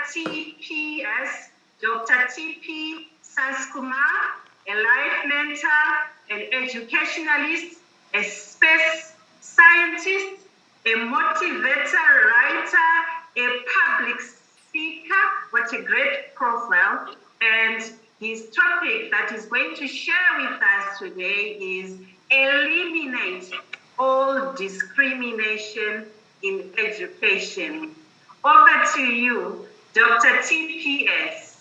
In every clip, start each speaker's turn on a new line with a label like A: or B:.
A: DrTPS, Dr. T.P. Sanskumar, a life mentor, an educationalist, a space scientist, a motivator, writer, a public speaker. What a great profile. And his topic that he's going to share with us today is eliminate all discrimination in education. Over to you, Dr. TPS.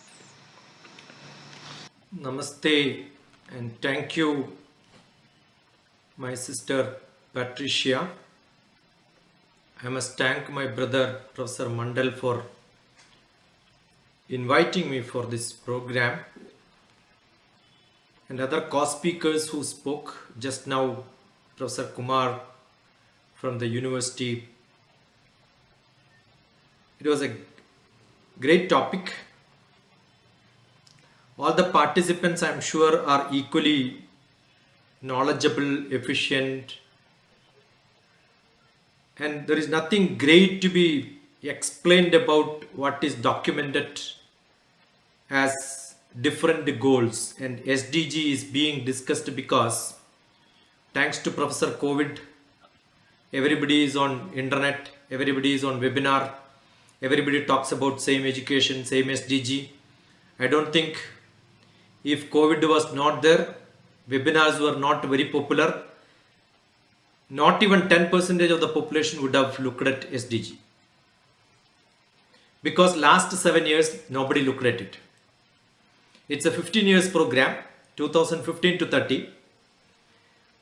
B: Namaste and thank you, my sister Patricia. I must thank my brother Professor Mandal for inviting me for this program and other co-speakers who spoke just now, Professor Kumar from the university. It was a great topic. All the participants, I'm sure, are equally knowledgeable, efficient, and there is nothing great to be explained about what is documented as different goals. And SDG is being discussed because thanks to Professor COVID, everybody is on internet, everybody is on webinar, everybody talks about same education, same SDG. I don't think if COVID was not there, webinars were not very popular, not even 10% of the population would have looked at SDG. Because last 7 years, nobody looked at it. It's a 15 years program, 2015 to 30.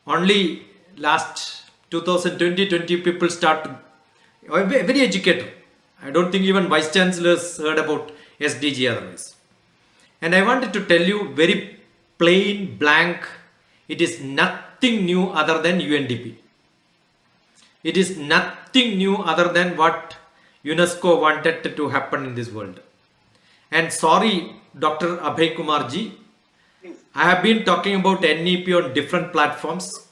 B: Only last 2020 people start, very educated. I don't think even vice chancellors heard about SDG otherwise. And I wanted to tell you very plain blank, it is nothing new other than UNDP. It is nothing new other than what UNESCO wanted to happen in this world. And sorry, Dr. Abhay Kumarji, I have been talking about NEP on different platforms.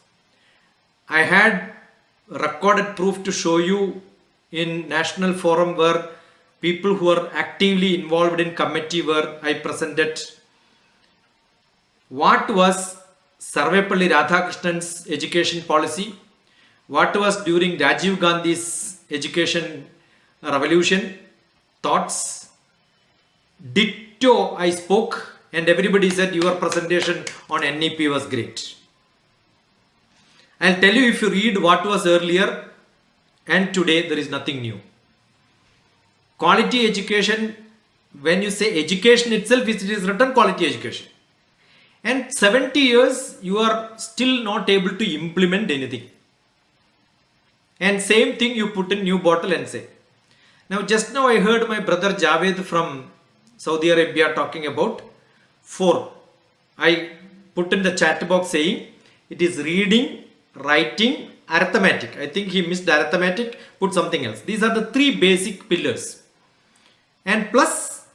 B: I had recorded proof to show you in national forum where people who are actively involved in committee where I presented what was Sarvepalli Radhakrishnan's education policy, what was during Rajiv Gandhi's education revolution, thoughts. Ditto I spoke and everybody said your presentation on NEP was great. I'll tell you, if you read what was earlier and today, there is nothing new. Quality education, when you say education itself, it is written quality education. And 70 years, you are still not able to implement anything. And same thing you put in new bottle and say. Now, just now I heard my brother Javed from Saudi Arabia talking about 4. I put in the chat box saying it is reading, writing, arithmetic. I think he missed arithmetic, put something else. These are the 3 basic pillars. And plus,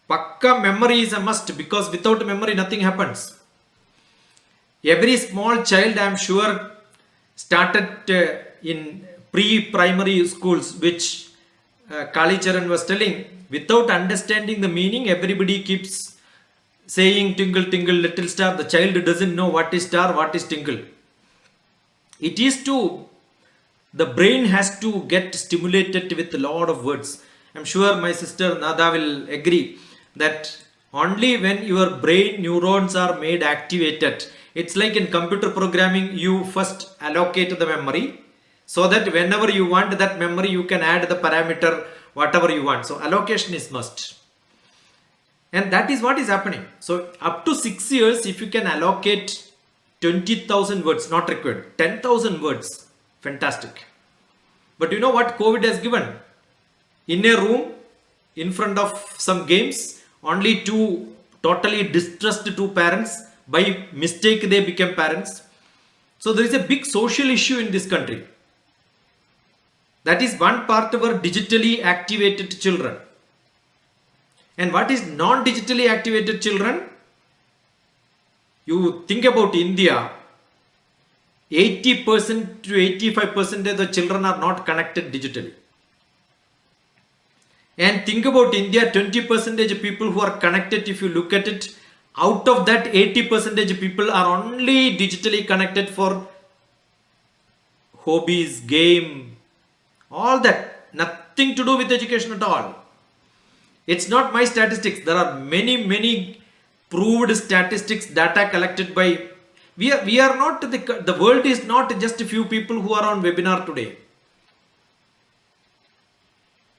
B: Pakka memory is a must, because without memory nothing happens. Every small child, I am sure, started in pre-primary schools, which Kali Charan was telling. Without understanding the meaning, everybody keeps saying tingle, tingle, little star. The child doesn't know what is star, what is tingle. It is to, the brain has to get stimulated with a lot of words. I'm sure my sister Nada will agree that only when your brain neurons are made activated, it's like in computer programming, you first allocate the memory so that whenever you want that memory, you can add the parameter, whatever you want. So allocation is must. And that is what is happening. So up to 6 years, if you can allocate 20,000 words, not required, 10,000 words, fantastic. But you know what COVID has given? In a room, in front of some games, only 2 totally distressed 2 parents. By mistake, they became parents. So there is a big social issue in this country. That is one part of our digitally activated children. And what is non-digitally activated children? You think about India, 80% to 85% of the children are not connected digitally. And think about India, 20% people who are connected. If you look at it, out of that 80% people are only digitally connected for hobbies, game, all that. Nothing to do with education at all. It's not my statistics. There are many proved statistics, data collected by, we are not, the world is not just a few people who are on webinar today.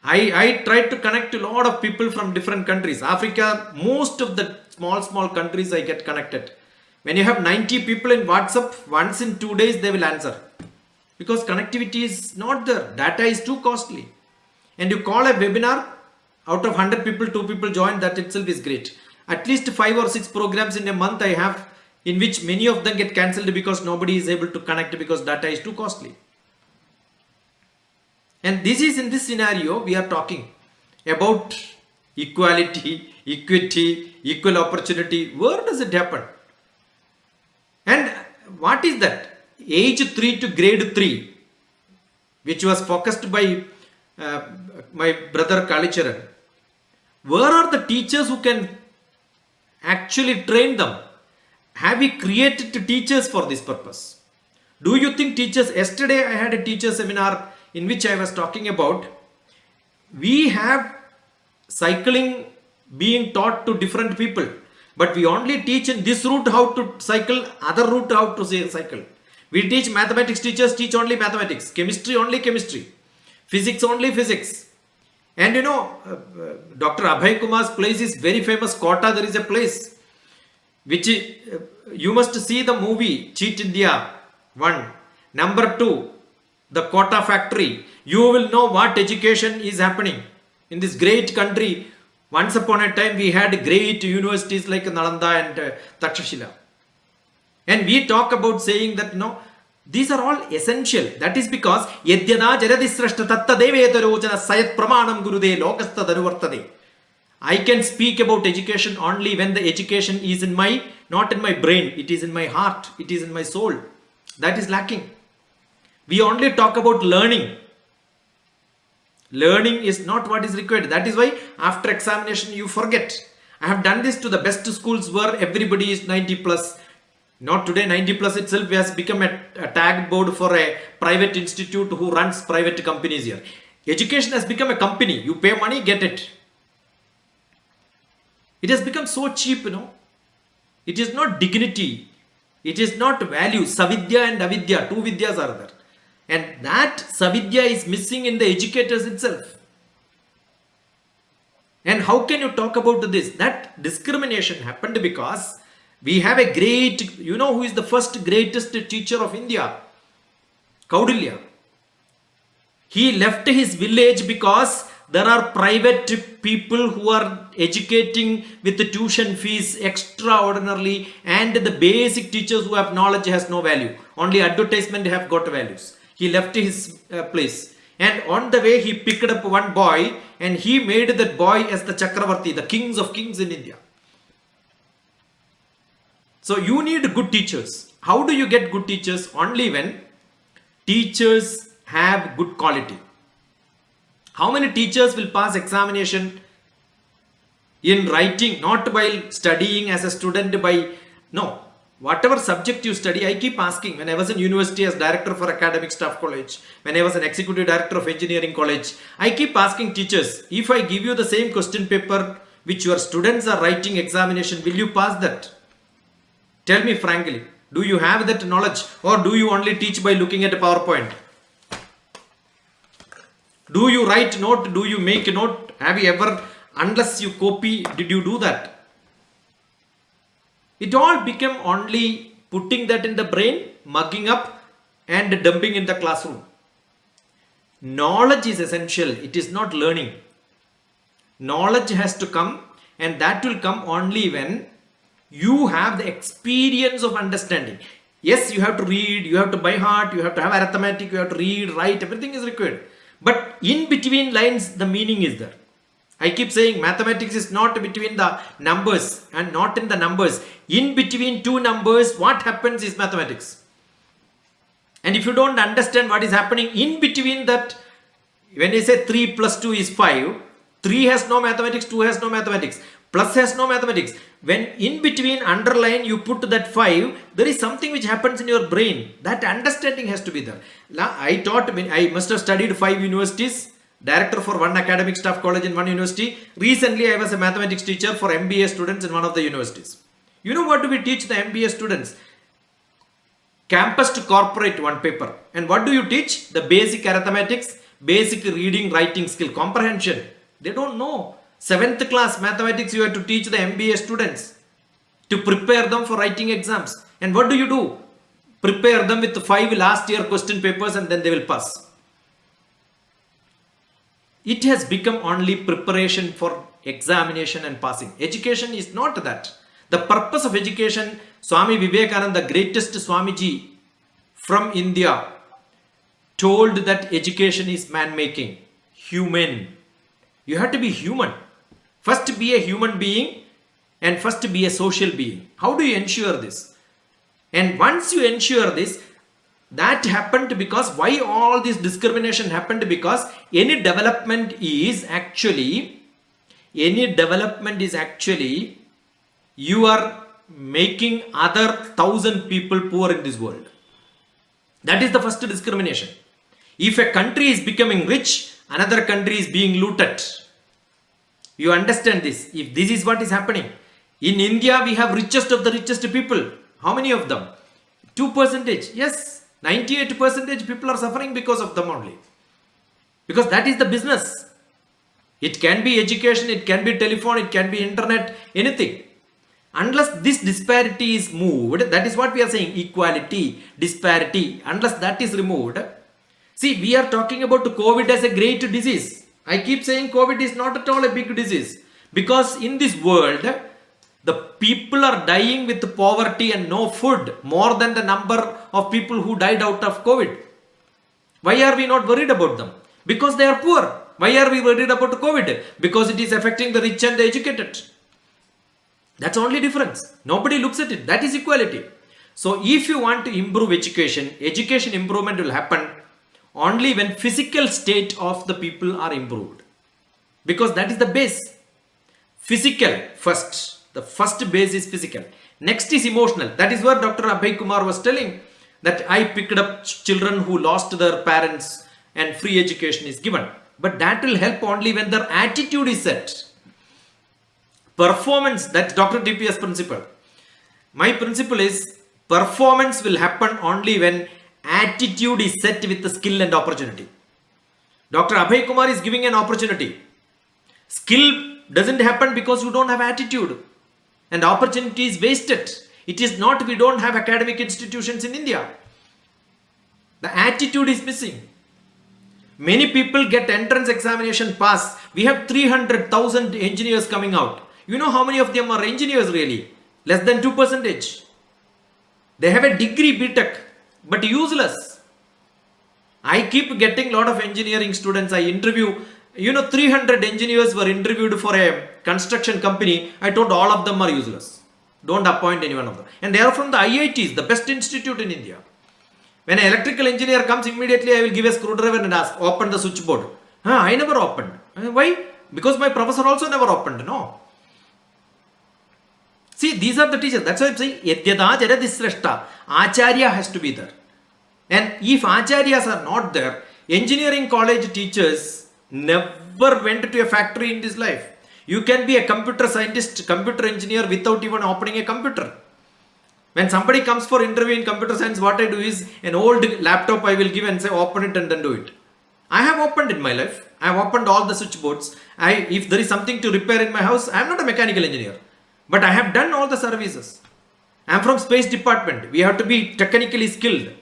B: I tried to connect a lot of people from different countries. Africa, most of the small countries I get connected. When you have 90 people in WhatsApp, once in 2 days they will answer. Because connectivity is not there. Data is too costly. And you call a webinar, out of 100 people, 2 people join, that itself is great. At least 5 or 6 programs in a month I have, in which many of them get cancelled because nobody is able to connect because data is too costly. And this is, in this scenario, we are talking about equality, equity, equal opportunity. Where does it happen? And what is that? Age 3 to grade 3, which was focused by my brother Kalicharan. Where are the teachers who can actually train them? Have we created teachers for this purpose? Do you think teachers, yesterday I had a teacher seminar in which I was talking about, we have cycling being taught to different people, but we only teach in this route how to cycle, other route how to cycle. We teach mathematics, teachers teach only mathematics, chemistry only chemistry, physics only physics. And you know, Dr. Abhay Kumar's place is very famous, Kota. There is a place which you must see the movie Cheat India 1. Number 2, the Kota factory. You will know what education is happening in this great country. Once upon a time we had great universities like Nalanda and Takshashila. And we talk about saying that no, these are all essential. That is because Yadyana Jaradisrashta Tatta Devetarojana Sayat Pramanam Gurude Lokasta Danuvartade. I can speak about education only when the education is in my, not in my brain, it is in my heart, it is in my soul. That is lacking. We only talk about learning. Learning is not what is required. That is why after examination you forget. I have done this to the best schools where everybody is 90 plus. Not today, 90 plus itself has become a tag board for a private institute who runs private companies here. Education has become a company. You pay money, get it. It has become so cheap, you know. It is not dignity. It is not value. Savidya and avidya, 2 vidyas are there. And that savidya is missing in the educators itself. And how can you talk about this? That discrimination happened because we have a great, you know who is the first greatest teacher of India? Kaudilya. He left his village because there are private people who are educating with the tuition fees extraordinarily, and the basic teachers who have knowledge has no value. Only advertisement have got values. He left his place. And on the way he picked up one boy and he made that boy as the Chakravarti, the kings of kings in India. So you need good teachers. How do you get good teachers? Only when teachers have good quality. How many teachers will pass examination in writing, not while studying as a student by, no, whatever subject you study. I keep asking, when I was in university as director for academic staff college, when I was an executive director of engineering college, I keep asking teachers, if I give you the same question paper which your students are writing examination, will you pass that? Tell me frankly, do you have that knowledge, or do you only teach by looking at a PowerPoint? Do you write note? Do you make a note? Have you ever, unless you copy, did you do that? It all became only putting that in the brain, mugging up and dumping in the classroom. Knowledge is essential. It is not learning. Knowledge has to come, and that will come only when you have the experience of understanding. Yes, you have to read, you have to by heart, you have to have arithmetic, you have to read, write, everything is required. But in between lines, the meaning is there. I keep saying mathematics is not between the numbers and not in the numbers. In between 2 numbers, what happens is mathematics. And if you don't understand what is happening in between that, when I say 3 plus 2 is 5, 3 has no mathematics, 2 has no mathematics, plus has no mathematics. When in between underline you put that 5, there is something which happens in your brain. That understanding has to be there. I must have studied 5 universities, director for one academic staff college in one university. Recently I was a mathematics teacher for MBA students in one of the universities. You know what do we teach the MBA students? Campus to corporate one paper. And what do you teach? The basic arithmetics, basic reading, writing skill, comprehension. They don't know. 7th class mathematics you have to teach the MBA students to prepare them for writing exams. And what do? Prepare them with 5 last year question papers and then they will pass. It has become only preparation for examination and passing. Education is not that. The purpose of education, Swami Vivekananda, the greatest Swamiji from India, told that education is man-making, human. You have to be human. First be a human being and first be a social being. How do you ensure this? And once you ensure this, that happened because why all this discrimination happened? Because any development is actually you are making other 1,000 people poor in this world. That is the first discrimination. If a country is becoming rich, another country is being looted. You understand this? If this is what is happening. In India, we have richest of the richest people. How many of them? 2%. Yes, 98% people are suffering because of them only. Because that is the business. It can be education, it can be telephone, it can be internet, anything. Unless this disparity is moved, that is what we are saying, equality, disparity, unless that is removed. See, we are talking about COVID as a great disease. I keep saying COVID is not at all a big disease. Because in this world, the people are dying with poverty and no food more than the number of people who died out of COVID. Why are we not worried about them? Because they are poor. Why are we worried about COVID? Because it is affecting the rich and the educated. That's only difference. Nobody looks at it. That is equality. So if you want to improve education, education improvement will happen only when physical state of the people are improved. Because that is the base. Physical first. The first base is physical. Next is emotional. That is what Dr. Abhay Kumar was telling. That I picked up children who lost their parents and free education is given. But that will help only when their attitude is set. Performance, that's DrTPS principle. My principle is performance will happen only when attitude is set with the skill and opportunity. Dr. Abhay Kumar is giving an opportunity. Skill doesn't happen because you don't have attitude. And opportunity is wasted. It is not we don't have academic institutions in India. The attitude is missing. Many people get entrance examination pass. We have 300,000 engineers coming out. You know how many of them are engineers really? Less than 2%. They have a degree BTech, but useless. I keep getting a lot of engineering students. I interview, 300 engineers were interviewed for a construction company. I told all of them are useless. Don't appoint any one of them. And they are from the IITs, the best institute in India. When an electrical engineer comes, immediately I will give a screwdriver and ask, open the switchboard. I never opened. Why? Because my professor also never opened. No. See, these are the teachers. That's why I'm saying, Acharya has to be there. And if Acharyas are not there, engineering college teachers never went to a factory in this life. You can be a computer scientist, computer engineer without even opening a computer. When somebody comes for interview in computer science, what I do is an old laptop I will give and say open it and then do it. I have opened in my life. I have opened all the switchboards. If there is something to repair in my house, I am not a mechanical engineer. But I have done all the services. I am from space department. We have to be technically skilled.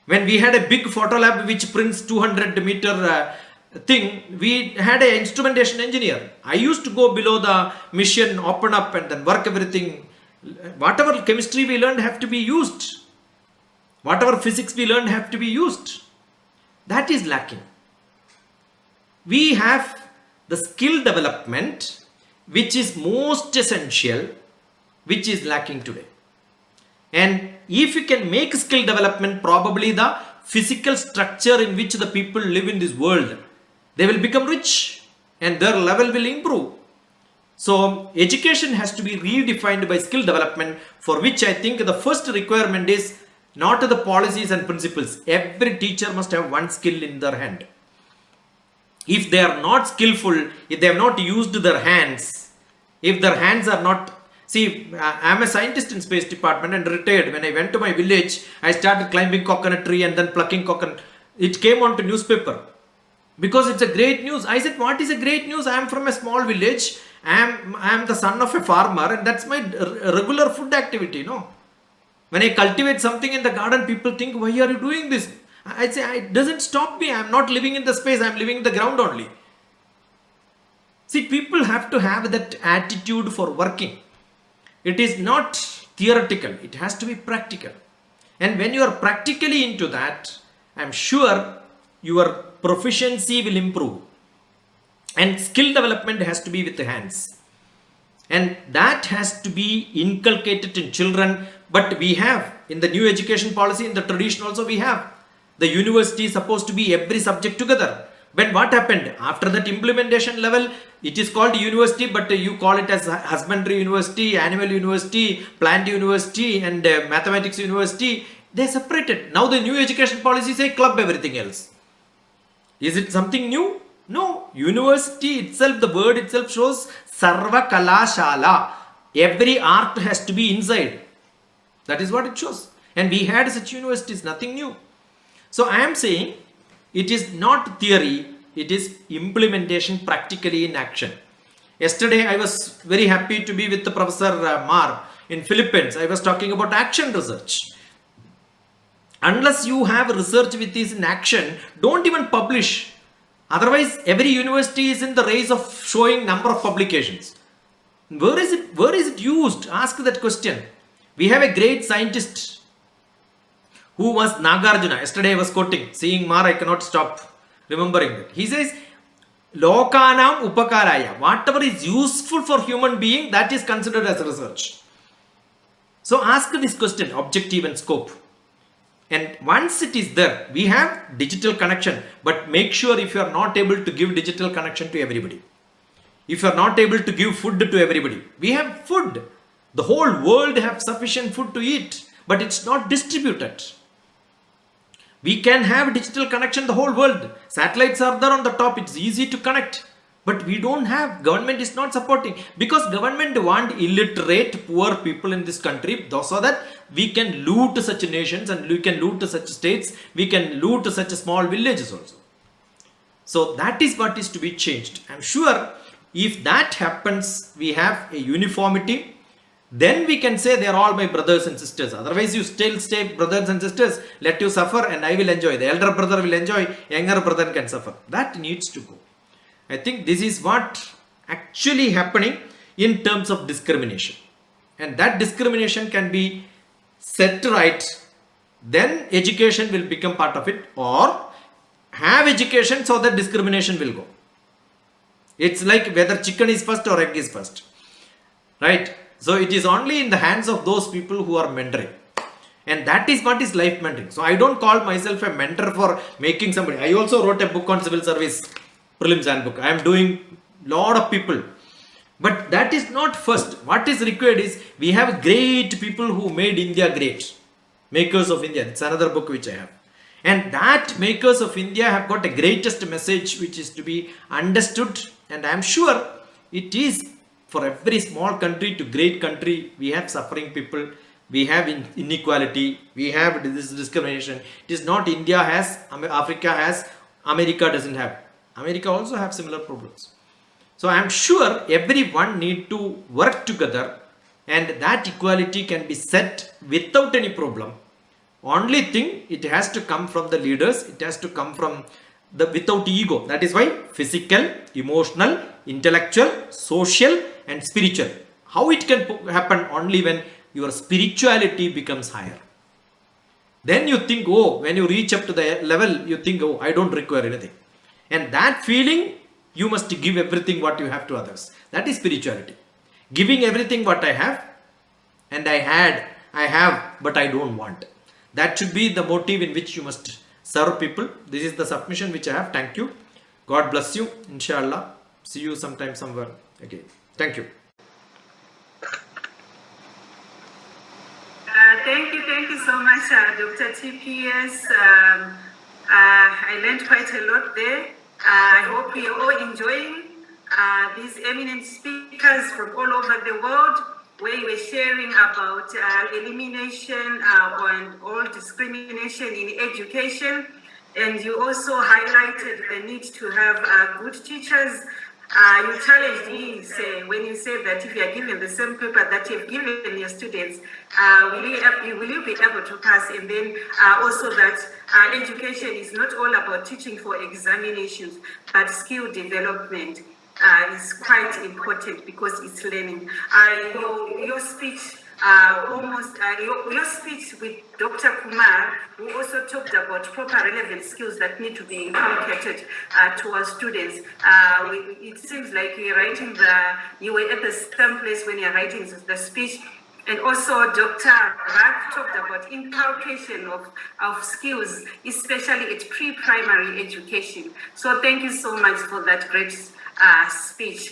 B: When we had a big photo lab which prints 200 meter thing, we had an instrumentation engineer. I used to go below the mission, open up and then work everything. Whatever chemistry we learned have to be used. Whatever physics we learned have to be used. That is lacking. We have the skill development which is most essential, which is lacking today. And if you can make skill development, probably the physical structure in which the people live in this world, they will become rich. and their level will improve. So education has to be redefined by skill development, for which I think the first requirement is not the policies and principles. Every teacher must have one skill in their hand. If they are not skillful, if they have not used their hands, if their hands are not, see, I am a scientist in space department and retired. When I went to my village, I started climbing coconut tree and then plucking coconut. It came on to newspaper because it's a great news. I said, what is a great news? I am from a small village. I am the son of a farmer, and that's my regular food activity. No, when I cultivate something in the garden, people think, why are you doing this? I say, it doesn't stop me. I am not living in the space. I am living in the ground only. See, people have to have that attitude for working. It is not theoretical. It has to be practical. And when you are practically into that, I am sure your proficiency will improve. And skill development has to be with the hands. And that has to be inculcated in children. But we have, in the new education policy, in the tradition also we have. The university is supposed to be every subject together. But what happened? After that implementation level, it is called university, but you call it as husbandry university, animal university, plant university, and mathematics university. They separated. Now the new education policy say club everything else. Is it something new? No. University itself, the word itself shows Sarva Kalashala. Every art has to be inside. That is what it shows. And we had such universities, nothing new. So I am saying it is not theory, it is implementation practically in action. Yesterday I was very happy to be with the Professor Mar in Philippines. I was talking about action research. Unless you have research with this in action, don't even publish. Otherwise, every university is in the race of showing number of publications. Where is it used? Ask that question. We have a great scientist who was Nagarjuna. Yesterday I was quoting, seeing Mar, I cannot stop remembering that. He says, Lokanam Upakaraya. Whatever is useful for human being, that is considered as research. So ask this question, objective and scope. And once it is there, we have digital connection. But make sure if you are not able to give digital connection to everybody, if you are not able to give food to everybody, we have food. The whole world have sufficient food to eat, but it's not distributed. We can have digital connection the whole world. Satellites are there on the top. It's easy to connect. But we don't have. Government is not supporting. Because government want illiterate, poor people in this country so that we can loot such nations and we can loot such states. We can loot such small villages also. So that is what is to be changed. I'm sure if that happens, we have a uniformity. Then we can say they are all my brothers and sisters. Otherwise you still stay brothers and sisters. Let you suffer and I will enjoy. The elder brother will enjoy. Younger brother can suffer. That needs to go. I think this is what actually happening in terms of discrimination. And that discrimination can be set right. Then education will become part of it. Or have education so that discrimination will go. It's like whether chicken is first or egg is first. Right? So it is only in the hands of those people who are mentoring. And that is what is life mentoring. So I don't call myself a mentor for making somebody. I also wrote a book on civil service, prelims handbook. I am doing lot of people. But that is not first. What is required is we have great people who made India great. Makers of India. It's another book which I have. And that Makers of India have got a greatest message which is to be understood. And I am sure it is for every small country to great country, we have suffering people, we have inequality, we have this discrimination. It is not India has, Africa has, America doesn't have. America also have similar problems. So I am sure everyone need to work together and that equality can be set without any problem. Only thing, it has to come from the leaders, it has to come from without ego. That is why physical, emotional, intellectual, social and spiritual. How it can happen? Only when your spirituality becomes higher. Then you think, oh, when you reach up to the level, you think, oh, I don't require anything. And that feeling, you must give everything what you have to others. That is spirituality. Giving everything what I have, and I have, but I don't want. That should be the motive in which you must serve people. This is the submission which I have. Thank you. God bless you. Inshallah. See you sometime somewhere again. Thank you.
A: Thank you so much, DrTPS. I learned quite a lot there. I hope you're all enjoying these eminent speakers from all over the world, where you were sharing about elimination and all discrimination in education. And you also highlighted the need to have good teachers. You challenged me when you said that if you are given the same paper that you've given your students, will you be able to pass? And then also that education is not all about teaching for examinations, but skill development is quite important because it's learning. Your speech your speech with Dr. Kumar, who also talked about proper relevant skills that need to be inculcated to our students. It seems like you were at the same place when you're writing the speech. And also Dr. Rak talked about inculcation of skills, especially at pre-primary education. So thank you so much for that great speech.